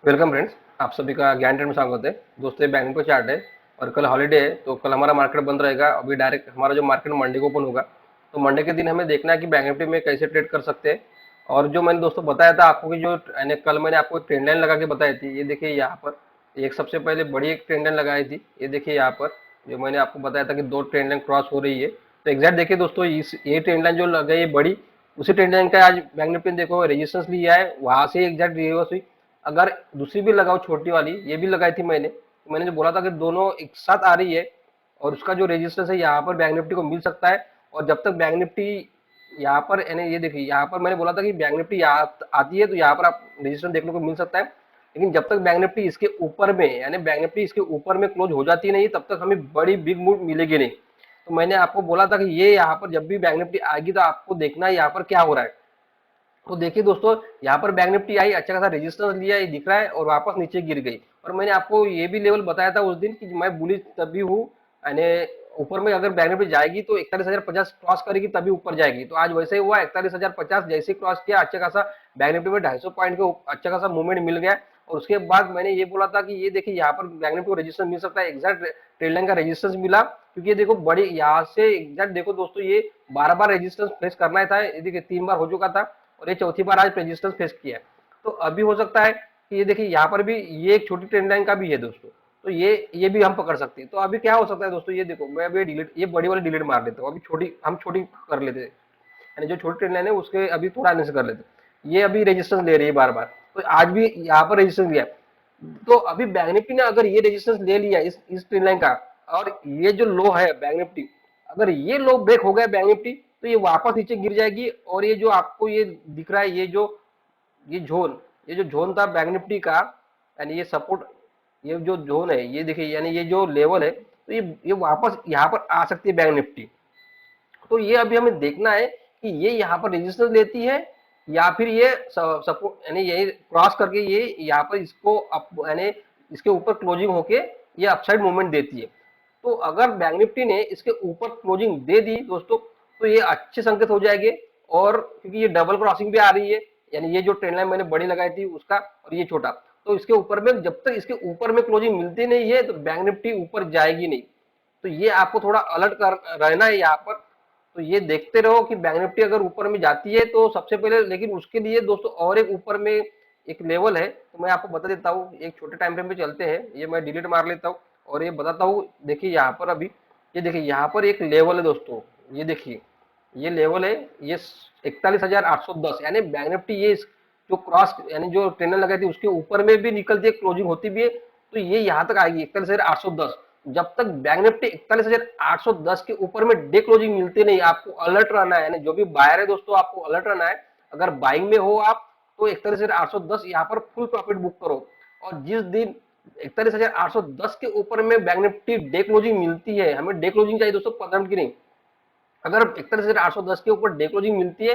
Welcome friends, आप सभी का ज्ञान ट्रेड में स्वागत है। दोस्तों, ये बैंक निफ्टी चार्ट है और कल हॉलीडे है, तो कल हमारा मार्केट बंद रहेगा। अभी डायरेक्ट हमारा जो मार्केट मंडे को ओपन होगा, तो मंडे के दिन हमें देखना है कि बैंक निफ्टी में कैसे ट्रेड कर सकते हैं। और जो मैंने दोस्तों बताया था आपको कि जो कल मैंने आपको एक ट्रेंड लाइन लगा के बताई थी, ये देखिए यहाँ पर एक सबसे पहले बड़ी एक ट्रेंड लाइन लगाई थी। ये देखिए यहाँ पर जो मैंने आपको बताया था कि दो ट्रेंड लाइन क्रॉस हो रही है, तो एग्जैक्ट देखिए दोस्तों, इस ये ट्रेंड लाइन जो लगाई है बड़ी, उसी ट्रेंड लाइन का आज बैंक निफ्टी ने देखो रेजिस्टेंस लिया है, वहां से एग्जैक्ट रिवर्स हुई। अगर दूसरी भी लगाओ छोटी वाली, ये भी लगाई थी मैंने, तो मैंने जो बोला था कि दोनों एक साथ आ रही है और उसका जो रेजिस्टेंस है यहाँ पर बैंक निफ्टी को मिल सकता है। और जब तक बैंक निफ्टी यहाँ पर यानी ये देखिए यहाँ पर मैंने बोला था कि बैंक निफ्टी यहाँ आती है तो यहाँ पर आप रेजिस्टेंस देखने को मिल सकता है। लेकिन जब तक बैंक निफ्टी इसके ऊपर में यानी बैंक निफ्टी इसके ऊपर में क्लोज हो जाती नहीं, तब तक हमें बड़ी बिग मूव मिलेगी नहीं। तो मैंने आपको बोला था कि ये यहाँ पर जब भी बैंक निफ्टी आएगी तो आपको देखना है यहाँ पर क्या हो रहा है। तो देखिए दोस्तों, यहाँ पर बैंक निफ्टी आई, अच्छा खासा रेजिस्टेंस लिया, ये दिख रहा है और वापस नीचे गिर गई। और मैंने आपको ये भी लेवल बताया था उस दिन कि मैं बुलिश तभी हूँ, यानी ऊपर में अगर बैंक निफ्टी जाएगी तो 41,050 क्रॉस करेगी तभी ऊपर जाएगी। तो आज वैसे ही हुआ, 41,050 जैसे क्रॉस किया, अच्छा खासा बैंक निफ्टी में 250 पॉइंट का अच्छा खासा मूवमेंट मिल गया। और उसके बाद मैंने ये बोला था कि ये देखिए यहाँ पर बैंक निफ्टी को रेजिस्टेंस मिल सकता है, एग्जैक्ट ट्रेड लाइन का रेजिस्टेंस मिला। क्योंकि ये देखो बड़ी यहाँ से एग्जैक्ट देखो दोस्तों, ये बार बार रेजिस्टेंस फेस करना था, ये देखिए 3 बार हो चुका था और ये चौथी बार आज रेजिस्टेंस फेस किया है। तो अभी हो सकता है कि ये देखिए यहाँ पर भी ये एक छोटी ट्रेंड लाइन का भी है दोस्तों, तो ये भी हम पकड़ सकते हैं। तो अभी क्या हो सकता है दोस्तों, ये देखो मैं अभी डिलीट, ये बड़ी वाली डिलीट मार देता हूँ, अभी छोटी हम छोटी कर लेते हैं, यानी जो छोटी ट्रेंड लाइन है उसके अभी थोड़ा एनालिसिस कर लेते हैं। ये अभी रेजिस्टेंस ले रही है बार बार, तो आज भी यहाँ पर रेजिस्टेंस लिया है। तो अभी बैंक निफ्टी ने अगर ये रेजिस्टेंस ले लिया इस ट्रेंड लाइन का, और ये जो लो है बैंक निफ्टी, अगर ये लो ब्रेक हो गया बैंक निफ्टी, तो ये वापस नीचे गिर जाएगी। और ये जो आपको ये दिख रहा है, ये जो जोन था बैंक निफ्टी का, यानी ये सपोर्ट, ये जो जोन है ये देखिए, यानी ये जो लेवल है, तो ये वापस यहाँ पर आ सकती है बैंक निफ्टी। तो ये अभी हमें देखना है कि ये यहाँ पर रेजिस्टेंस लेती है या फिर ये सपोर्ट, यानी ये क्रॉस करके ये यहाँ पर इसको यानी इसके ऊपर क्लोजिंग होके ये अपसाइड मूवमेंट देती है। तो अगर बैंक निफ्टी ने इसके ऊपर क्लोजिंग दे दी दोस्तों, तो ये अच्छे संकेत हो जाएंगे। और क्योंकि ये डबल क्रॉसिंग भी आ रही है, यानी ये जो ट्रेंड लाइन मैंने बड़ी लगाई थी उसका और ये छोटा, तो इसके ऊपर में जब तक इसके ऊपर में क्लोजिंग मिलती नहीं है तो बैंक निफ्टी ऊपर जाएगी नहीं। तो ये आपको थोड़ा अलर्ट कर रहना है यहाँ पर। तो ये देखते रहो कि बैंक निफ्टी अगर ऊपर में जाती है तो सबसे पहले, लेकिन उसके लिए दोस्तों और एक ऊपर में एक लेवल है, तो मैं आपको बता देता हूँ। एक छोटे टाइम फ्रेम पे चलते हैं, ये मैं डिलीट मार लेता हूँ और ये बताता हूँ। देखिए यहाँ पर अभी, ये देखिए यहाँ पर एक लेवल है दोस्तों, ये देखिए ये लेवल है, ये 41,810, यानी बैंक निफ्टी ये जो क्रॉस यानी जो ट्रेंड लगाई थी उसके ऊपर में भी निकलती है, क्लोजिंग होती भी है, तो ये यहाँ तक आएगी 41,810। जब तक बैंक निफ्टी 41,810 के ऊपर में डे क्लोजिंग मिलती नहीं, आपको अलर्ट रहना है, यानी जो भी बायर है दोस्तों आपको अलर्ट रहना है। अगर बाइंग में हो आप तो 41,810 यहाँ पर फुल प्रॉफिट बुक करो। और जिस दिन 41,810 के ऊपर में बैंक निफ्टी डे क्लोजिंग मिलती है, हमें डे क्लोजिंग चाहिए दोस्तों 15 मिनट की नहीं, अगर 41,810 के ऊपर डे क्लोजिंग मिलती है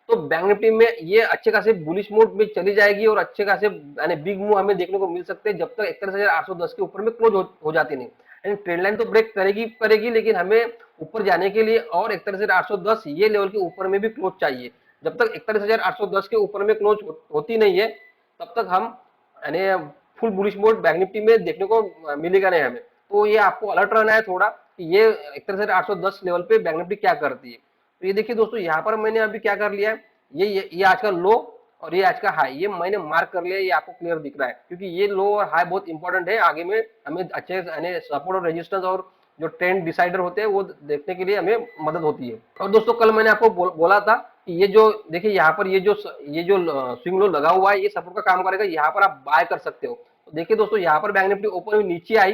तो बैंक निफ्टी में ये अच्छे खासे बुलिश मोड में चली जाएगी और अच्छे खासे यानी बिग मूव हमें देखने को मिल सकते हैं, जब तक 41,810 के ऊपर में क्लोज हो जाती नहीं। यानी ट्रेंड लाइन तो ब्रेक करेगी करेगी, लेकिन हमें ऊपर जाने के लिए और 41,810 ये लेवल के ऊपर में भी क्लोज चाहिए। जब तक 41,810 के ऊपर में क्लोज होती नहीं है, तब तक हम यानी full bullish mode bank Nifty में देखने को मिलेगा नहीं हमें। तो ये आपको अलर्ट रहना है थोड़ा कि ये एक तरह से 810 लेवल पे बैंक निफ्टी क्या करती है। तो ये देखिए दोस्तों, यहाँ पर मैंने अभी क्या कर लिया है, ये आज का लो और ये आज का हाई, ये मैंने मार्क कर लिया, ये आपको क्लियर दिख रहा है, क्योंकि ये लो और हाई बहुत इंपॉर्टेंट है आगे में हमें अच्छे यानी सपोर्ट और रेजिस्टेंस और जो ट्रेंड डिसाइडर होते हैं वो देखने के लिए हमें मदद होती है। और दोस्तों कल मैंने आपको बोला था कि ये जो देखिए यहाँ पर ये जो स्विंग लो लगा हुआ है, ये सपोर्ट का काम करेगा, यहाँ पर आप बाय कर सकते हो। तो देखिए दोस्तों, यहाँ पर बैंक निफ्टी ओपन हुई, नीचे आई,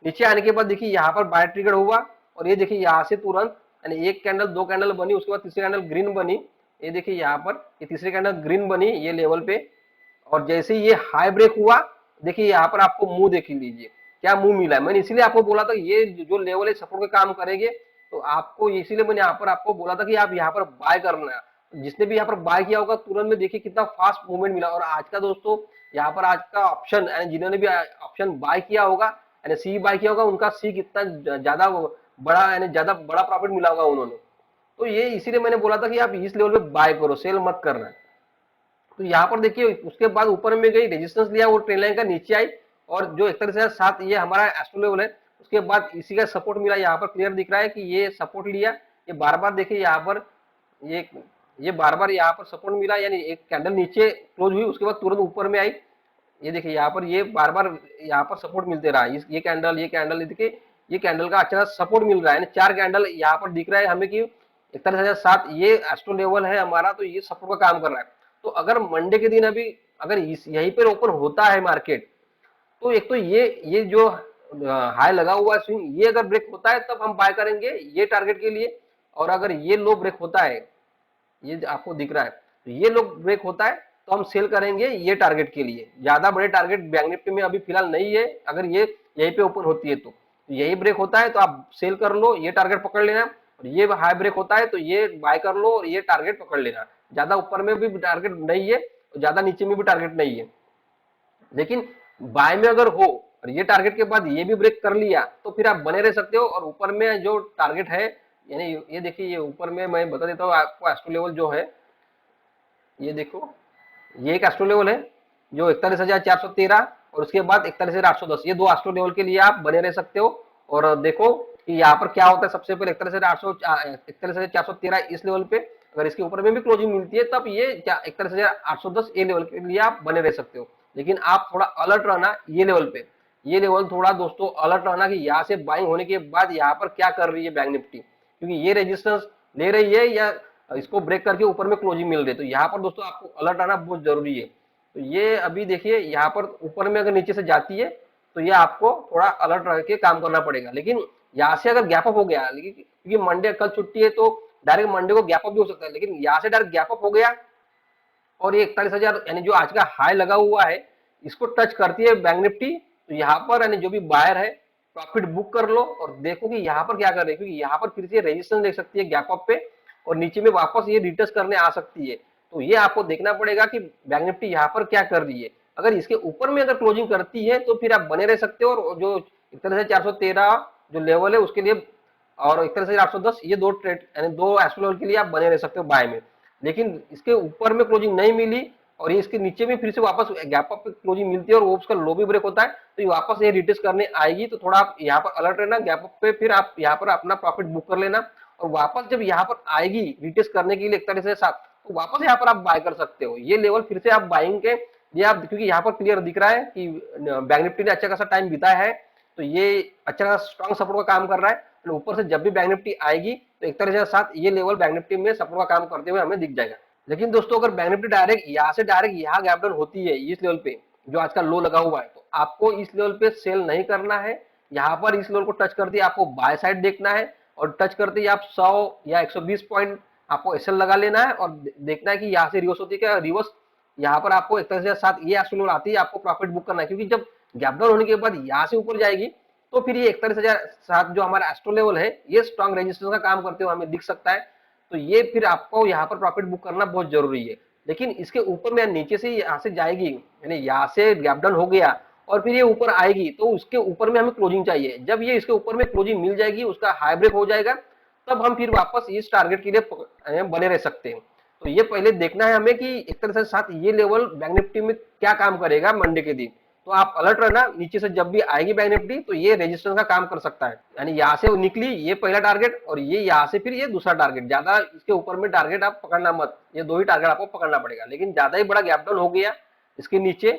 नीचे आने के बाद देखिए यहाँ पर बाय ट्रिगर हुआ और ये देखिए यहाँ से तुरंत यानी एक कैंडल, दो कैंडल बनी, उसके बाद तीसरी कैंडल ग्रीन बनी। ये देखिए यहाँ पर ये तीसरी कैंडल ग्रीन बनी ये लेवल पे, और जैसे ही ये हाई ब्रेक हुआ, देखिए यहाँ पर आपको मुंह देख लीजिए क्या मुंह मिला है। मैंने इसीलिए आपको बोला था ये जो लेवल है सपोर्ट का काम करेंगे, तो आपको इसीलिए मैंने यहाँ पर आपको बोला था कि आप यहाँ पर बाय करना है। जिसने भी यहाँ पर बाय किया होगा तुरंत में देखिए कितना फास्ट मूवमेंट मिला। और आज का दोस्तों यहाँ पर आज का ऑप्शन यानी जिन्होंने भी ऑप्शन बाय किया होगा यानी सी बाय किया होगा, उनका सी कितना ज्यादा बड़ा यानी ज्यादा बड़ा प्रॉफिट मिला होगा उन्होंने। तो ये इसीलिए मैंने बोला था कि आप इस लेवल पे बाय करो, सेल मत करना। तो यहाँ पर देखिए उसके बाद ऊपर में गई, रेजिस्टेंस लिया, वो ट्रेंड लाइन का नीचे आई, और जो 41,700 ये हमारा एस्ट्रो लेवल है, उसके बाद इसी का सपोर्ट मिला, यहाँ पर क्लियर दिख रहा है कि ये सपोर्ट लिया, ये बार बार देखिए यहाँ पर ये ये बार बार यहाँ पर सपोर्ट मिला, यानी एक कैंडल नीचे क्लोज हुई, उसके बाद तुरंत ऊपर में आई। ये देखिए यहाँ पर ये बार बार यहाँ पर सपोर्ट मिलते रहा, ये कैंडल देखिए, ये कैंडल का अच्छा सपोर्ट मिल रहा है, 4 कैंडल यहाँ पर दिख रहा है हमें कि 41,007 ये एस्ट्रो लेवल है हमारा, तो ये सपोर्ट का काम कर रहा है। तो अगर मंडे के दिन अभी अगर यहीं पर ओपन होता है मार्केट, तो एक तो ये जो हाई लगा हुआ है स्विंग, ये अगर ब्रेक होता है तब हम बाय करेंगे ये टारगेट के लिए। और अगर ये लो ब्रेक होता है, ये आपको दिख रहा है, तो ये लो ब्रेक होता है तो हम सेल करेंगे ये टारगेट के लिए। ज्यादा बड़े टारगेट बैंक निफ्टी में अभी फिलहाल नहीं है, अगर ये यहीं पे ओपन होती है तो यही ब्रेक होता है तो आप सेल कर लो, ये टारगेट पकड़ लेना, और ये हाई ब्रेक होता है तो ये बाय कर लो और ये टारगेट पकड़ लेना। ज्यादा ऊपर में भी टारगेट नहीं है और ज्यादा नीचे में भी टारगेट नहीं है, लेकिन बाय में अगर हो और ये टारगेट के बाद ये भी ब्रेक कर लिया तो फिर आप बने रह सकते हो। और ऊपर में जो टारगेट है, यानी ये देखिए, ये ऊपर में मैं बता देता हूँ आपको, एस्ट्रो लेवल जो है, ये देखो, ये एक एस्ट्रो लेवल है जो 41,413, और उसके बाद 41,810, ये दो एस्ट्रो लेवल के लिए आप बने रह सकते हो। और देखो कि यहाँ पर क्या होता है, सबसे पहले 41,413 इस लेवल पे, अगर इसके ऊपर में भी क्लोजिंग मिलती है तब ये 41,810 ये लेवल के लिए आप बने रह सकते हो। लेकिन आप थोड़ा अलर्ट रहना ये लेवल पे, ये लेवल थोड़ा दोस्तों अलर्ट रहना कि यहाँ से बाइंग होने के बाद यहाँ पर क्या कर रही है बैंक निफ्टी, क्योंकि ये रेजिस्टेंस ले रही है या इसको ब्रेक करके ऊपर में क्लोजिंग मिल रही है। तो यहाँ पर दोस्तों आपको अलर्ट आना बहुत जरूरी है। तो ये अभी देखिए यहाँ पर ऊपर में अगर नीचे से जाती है तो ये आपको थोड़ा अलर्ट रह के काम करना पड़ेगा। लेकिन यहाँ से अगर गैप अप हो गया, लेकिन क्योंकि मंडे कल छुट्टी है तो डायरेक्ट मंडे को गैप अप भी हो सकता है, लेकिन यहाँ से डायरेक्ट गैप अप हो गया और ये 41,000 यानी जो आज का हाई लगा हुआ है इसको टच करती है बैंक निफ्टी, तो यहाँ पर यानी जो भी बायर है प्रॉफिट बुक कर लो और देखो कि यहाँ पर क्या कर रहे हैं, क्योंकि यहाँ पर फिर से रेजिस्टेंस देख सकती है गैप अप पे और नीचे में वापस ये रिटेस्ट करने आ सकती है। तो ये आपको देखना पड़ेगा कि बैंक निफ्टी यहाँ पर क्या कर रही है। अगर इसके ऊपर में अगर क्लोजिंग करती है तो फिर आप बने रह सकते हो, और जो 41,413 जो लेवल है उसके लिए और 41,810 ये दो ट्रेड यानी दो एस्ट्रो लेवल के लिए आप बने रह सकते हो बाय में। लेकिन इसके ऊपर में क्लोजिंग नहीं मिली और ये इसके नीचे में फिर से वापस गैप अप पे क्लोजिंग मिलती है और वो उसका लो भी ब्रेक होता है, तो ये वापस ये रिटेस्ट करने आएगी। तो थोड़ा आप यहाँ पर अलर्ट रहना गैप अप पे, फिर आप यहाँ पर अपना प्रॉफिट बुक कर लेना और वापस जब यहाँ पर आएगी रिटेस्ट करने के लिए 41,700 तो वापस यहाँ पर आप बाय कर सकते हो। ये लेवल फिर से आप बाइंग के ये आप, क्योंकि यहाँ पर क्लियर दिख रहा है कि बैंक निफ्टी ने अच्छा खासा टाइम बिताया है तो ये अच्छा खासा स्ट्रॉन्ग सपोर्ट का काम कर रहा है। ऊपर से जब भी बैंक निफ्टी आएगी तो 41,700 ये लेवल बैंक निफ्टी में सपोर्ट का काम करते हुए हमें दिख जाएगा। लेकिन दोस्तों अगर बैंक निफ्टी डायरेक्ट यहाँ गैप डाउन होती है इस लेवल पे जो आज का लो लगा हुआ है, तो आपको इस लेवल पे सेल नहीं करना है। यहाँ पर इस लेवल को टच करते आपको बाय साइड देखना है और टच करते ही आप 100 या 120 पॉइंट आपको एसएल लगा लेना है और देखना है कि यहाँ से रिवर्स होती है क्या। रिवर्स यहाँ पर आपको 41,700 ये एस्ट्रो लेवल आती है, आपको प्रॉफिट बुक करना है, क्योंकि जब गैप डाउन होने के बाद यहाँ से ऊपर जाएगी तो फिर ये 41,700 जो हमारा एस्ट्रो लेवल है ये स्ट्रॉन्ग रेजिस्टेंस का काम करते हुए हमें दिख सकता है। तो ये फिर आपको यहाँ पर प्रॉफिट बुक करना बहुत जरूरी है। लेकिन इसके ऊपर में नीचे से यहाँ से जाएगी, यानी यहाँ से गैप डाउन हो गया और फिर ये ऊपर आएगी तो उसके ऊपर में हमें क्लोजिंग चाहिए। जब ये इसके ऊपर में क्लोजिंग मिल जाएगी, उसका हाई ब्रेक हो जाएगा, तब हम फिर वापस इस टारगेट के लिए बने रह सकते हैं। तो ये पहले देखना है हमें कि एक तरह से साथ ये लेवल बैंक निफ्टी में क्या काम करेगा मंडे के दिन। तो आप अलर्ट रहना, नीचे से जब भी आएगी बैंक निफ्टी तो ये रेजिस्टेंस का काम कर सकता है, यानी यहाँ से निकली ये पहला टारगेट और ये यहाँ से फिर ये दूसरा टारगेट। ज्यादा इसके ऊपर में टारगेट आप पकड़ना मत, ये दो ही टारगेट आपको पकड़ना पड़ेगा। लेकिन ज्यादा ही बड़ा गैप डाउन हो गया इसके नीचे,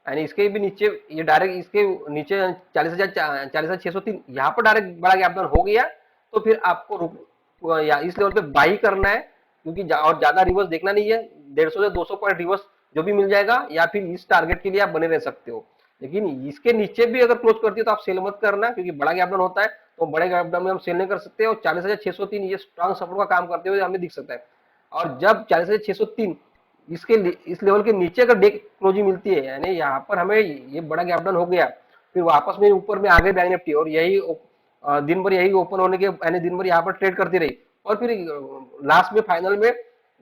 यानी इसके भी नीचे ये डायरेक्ट इसके नीचे 40,603 यहाँ पर डायरेक्ट बड़ा गैप डाउन हो गया तो फिर आपको या इस लेवल पे बाई करना है, क्योंकि और ज्यादा रिवर्स देखना नहीं है। 150 से 200 पॉइंट रिवर्स जो भी मिल जाएगा या फिर इस टारगेट के लिए आप बने रह सकते हो। लेकिन इसके नीचे भी अगर क्लोज करती है तो आप सेल मत करना, क्योंकि बड़ा गैप डाउन होता है तो बड़े गैप डाउन में हम सेल नहीं कर सकते। और 40,603 ये स्ट्रॉन्ग सपोर्ट का काम करते हुए हमें दिख सकता है। और जब 40,603 इसके इस लेवल के नीचे अगर डेक क्लोजिंग मिलती है, यानी यहाँ पर हमें ये बड़ा गैप डाउन हो गया, फिर वापस में ऊपर में आगे बैंक निफ्टी और यही दिन भर यही ओपन होने के यानी दिन भर यहाँ पर ट्रेड करती रही और फिर लास्ट में फाइनल में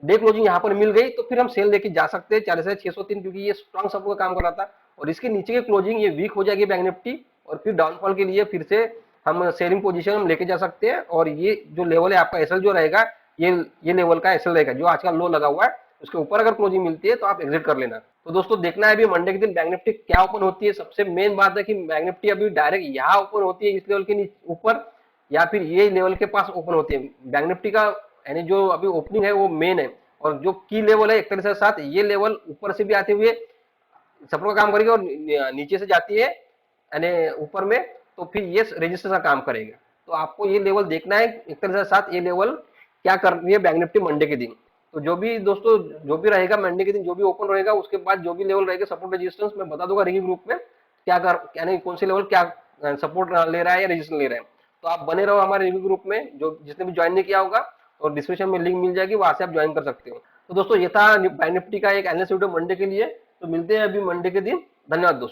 डे क्लोजिंग यहाँ पर मिल गई तो फिर हम सेल लेके जा सकते हैं 40,603, क्योंकि ये स्ट्रॉन्ग सपोर्ट का काम कर रहा था। और इसके नीचे की क्लोजिंग ये वीक हो जाएगी बैंक निफ्टी और फिर डाउनफॉल के लिए फिर से हम सेलिंग पोजीशन हम लेके जा सकते हैं। और ये जो लेवल है आपका एसएल जो रहेगा ये लेवल का एसएल रहेगा जो आज का लो लगा हुआ है उसके ऊपर अगर क्लोजिंग मिलती है तो आप एग्जिट कर लेना। तो दोस्तों देखना है अभी मंडे के दिन बैंक निफ्टी क्या ओपन होती है। सबसे मेन बात है कि बैंक निफ्टी अभी डायरेक्ट यहाँ ओपन होती है इस लेवल के ऊपर, या फिर ये लेवल के पास ओपन होती है। बैंक निफ्टी का यानी जो अभी ओपनिंग है वो मेन है, और जो की लेवल है 41,700 ये लेवल ऊपर से भी आते हुए सपोर्ट का काम करेगी, और नीचे से जाती है यानी ऊपर में, तो फिर ये रजिस्टर का काम करेगा। तो आपको ये लेवल देखना है 41,700 ये लेवल क्या कर रही है बैंक निफ्टी मंडे के दिन। तो जो भी दोस्तों जो भी रहेगा मंडे के दिन, जो भी ओपन रहेगा उसके बाद जो भी लेवल रहेगा सपोर्ट रेजिस्टेंस, मैं बता दूंगा रिव्यू ग्रुप में क्या कर यानी कौन से लेवल क्या सपोर्ट ले रहा है या रेजिस्टेंस ले रहा है। तो आप बने रहो हमारे रिव्यू ग्रुप में, जो जिसने भी ज्वाइन नहीं किया होगा और डिस्क्रिप्शन में लिंक मिल जाएगी, वहां से आप ज्वाइन कर सकते हो। तो दोस्तों ये था बैंक निफ्टी का एक एनालिसिस वीडियो मंडे के लिए। तो मिलते हैं अभी मंडे के दिन। धन्यवाद दोस्तों।